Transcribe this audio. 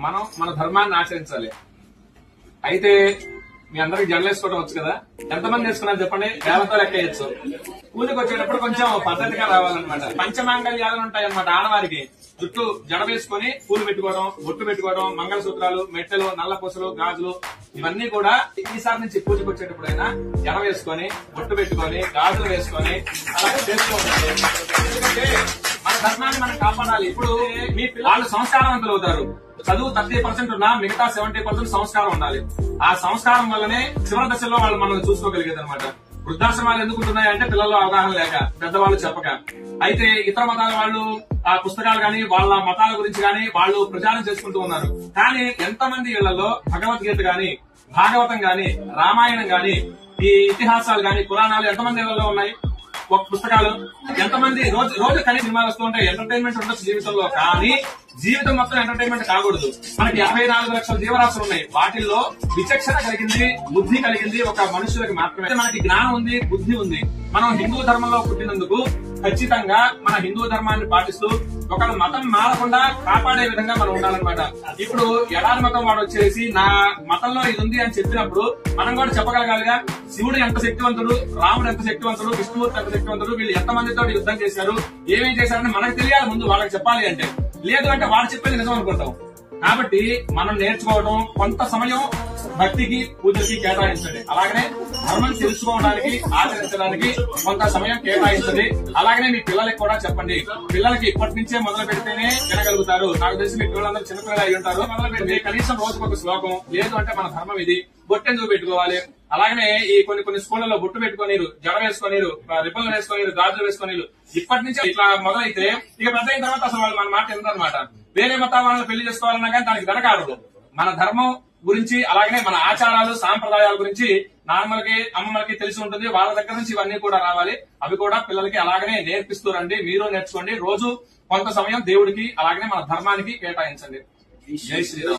మనం మన ధర్మాన్ని ఆచరించాలి. అయితే మీ అందరికి జడలు వేసుకోవడం వచ్చు కదా, ఎంతమంది వేసుకున్నారు చెప్పండి, వేలతో లెక్క వేయచ్చు. పూజకి వచ్చేటప్పుడు కొంచెం పద్ధతిగా రావాలన్నమాట. పంచమాంగళ్యాలు ఉంటాయన్నమాట. ఆడవారికి జుట్టు జడ వేసుకుని పూలు పెట్టుకోవడం, బొట్టు పెట్టుకోవడం, మంగళసూత్రాలు, మెట్టెలు, నల్ల పూసలు, గాజులు ఇవన్నీ కూడా ఈసారి నుంచి పూజకు వచ్చేటప్పుడైనా జడ వేసుకొని, బొట్టు పెట్టుకొని, గాజులు వేసుకొని అలాగే చేస్తూ ఉండాలి. ఎందుకంటే మన ధర్మాన్ని మనం కాపాడాలి. ఇప్పుడు మీ పిల్లలు సంస్కారవంతులు అవుతారు. చదువు 30% ఉన్నా మిగతా 70% సంస్కారం ఉండాలి. ఆ సంస్కారం వల్లనే చివరి దశలో వాళ్ళు మనం చూసుకోగలిగేది అనమాట. వృద్ధాశ్రమాలు ఎందుకు ఉంటున్నాయంటే పిల్లల్లో అవగాహన లేక, పెద్దవాళ్ళు చెప్పక. అయితే ఇతర మతాల వాళ్ళు ఆ పుస్తకాలు గాని వాళ్ళ మతాల గురించి గాని వాళ్ళు ప్రచారం చేసుకుంటూ ఉన్నారు. కానీ ఎంతమంది ఇళ్లలో భగవద్గీత గాని, భాగవతం గాని, రామాయణం గాని, ఈ ఇతిహాసాలు గాని, పురాణాలు ఎంతమంది ఇళ్లలో ఉన్నాయి? ఒక పుస్తకాలు ఎంతమంది రోజు కలిసి సినిమాలు వస్తూ ఉంటాయి. ఎంటర్టైన్మెంట్ ఉండొచ్చు జీవితంలో, కానీ జీవితం మొత్తం ఎంటర్టైన్మెంట్ కాకూడదు. మనకి 54 లక్షల జీవరాశులు ఉన్నాయి. వాటిల్లో విచక్షణ కలిగింది, బుద్ధి కలిగింది ఒక మనుషులకు మాత్రమే. మనకి జ్ఞానం ఉంది, బుద్ధి ఉంది. మనం హిందూ ధర్మంలో పుట్టినందుకు ఖచ్చితంగా మన హిందూ ధర్మాన్ని పాటిస్తూ ఒకళ్ళ మతం మారకుండా కాపాడే విధంగా మనం ఉండాలన్నమాట. ఇప్పుడు ఎడారి మతం వాడు వచ్చేసి నా మతంలో ఇది ఉంది అని చెప్పినప్పుడు మనం కూడా చెప్పగలగాలిగా, శివుడు ఎంత శక్తివంతుడు, రాముడు ఎంత శక్తివంతుడు, విష్ణుమూర్తి ఎంత శక్తివంతుడు, వీళ్ళు ఎంతమందితో యుద్ధం చేశారు, ఏమేం చేశారని మనకు తెలియాలి ముందు వాళ్ళకి చెప్పాలి. అంటే లేదు అంటే వాడు చెప్పేది నిజం అనుకుంటాం. కాబట్టి మనం నేర్చుకోవడం, కొంత సమయం భక్తికి, పూజకి కేటాయించండి. అలాగనే ధర్మం తెలుసుకోవడానికి, ఆచరించడానికి కొంత సమయం కేటాయించండి. అలాగనే మీ పిల్లలకి కూడా చెప్పండి. పిల్లలకి ఇప్పటి నుంచే మొదలు పెడితేనే వినగలుగుతారు. నాకు తెలిసి మీ పిల్లలందరూ చిన్నపిల్లలు అయి ఉంటారు. మొదలు పెడితే కనీసం రోజుకు ఒక శ్లోకం, లేదు అంటే మన ధర్మం ఇది, బొట్టెందుకు పెట్టుకోవాలి. అలాగనే ఈ కొన్ని స్కూళ్లలో బొట్టు పెట్టుకోనీరు, జడ వేసుకోనీరు, రిబ్బన్లు వేసుకోనీరు, గాజులు వేసుకోనీరు. ఇప్పటి నుంచి ఇట్లా మొదలైతే ఇక పెద్ద అయిన తర్వాత అసలు వాళ్ళు మన మాట ఎందుకనమాట. వేరే మత వాళ్ళని పెళ్లి చేసుకోవాలన్నా కానీ దానికి వెనకాడదు. మన ధర్మం గురించి, అలాగనే మన ఆచారాలు, సాంప్రదాయాల గురించి నాన్నలకి, అమ్మమ్మలకి తెలిసి ఉంటుంది. వాళ్ళ దగ్గర నుంచి ఇవన్నీ కూడా రావాలి. అవి కూడా పిల్లలకి అలాగనే నేర్పిస్తూ రండి. మీరు నేర్చుకోండి. రోజు కొంత సమయం దేవుడికి, అలాగనే మన ధర్మానికి కేటాయించండి. జై శ్రీరామ్.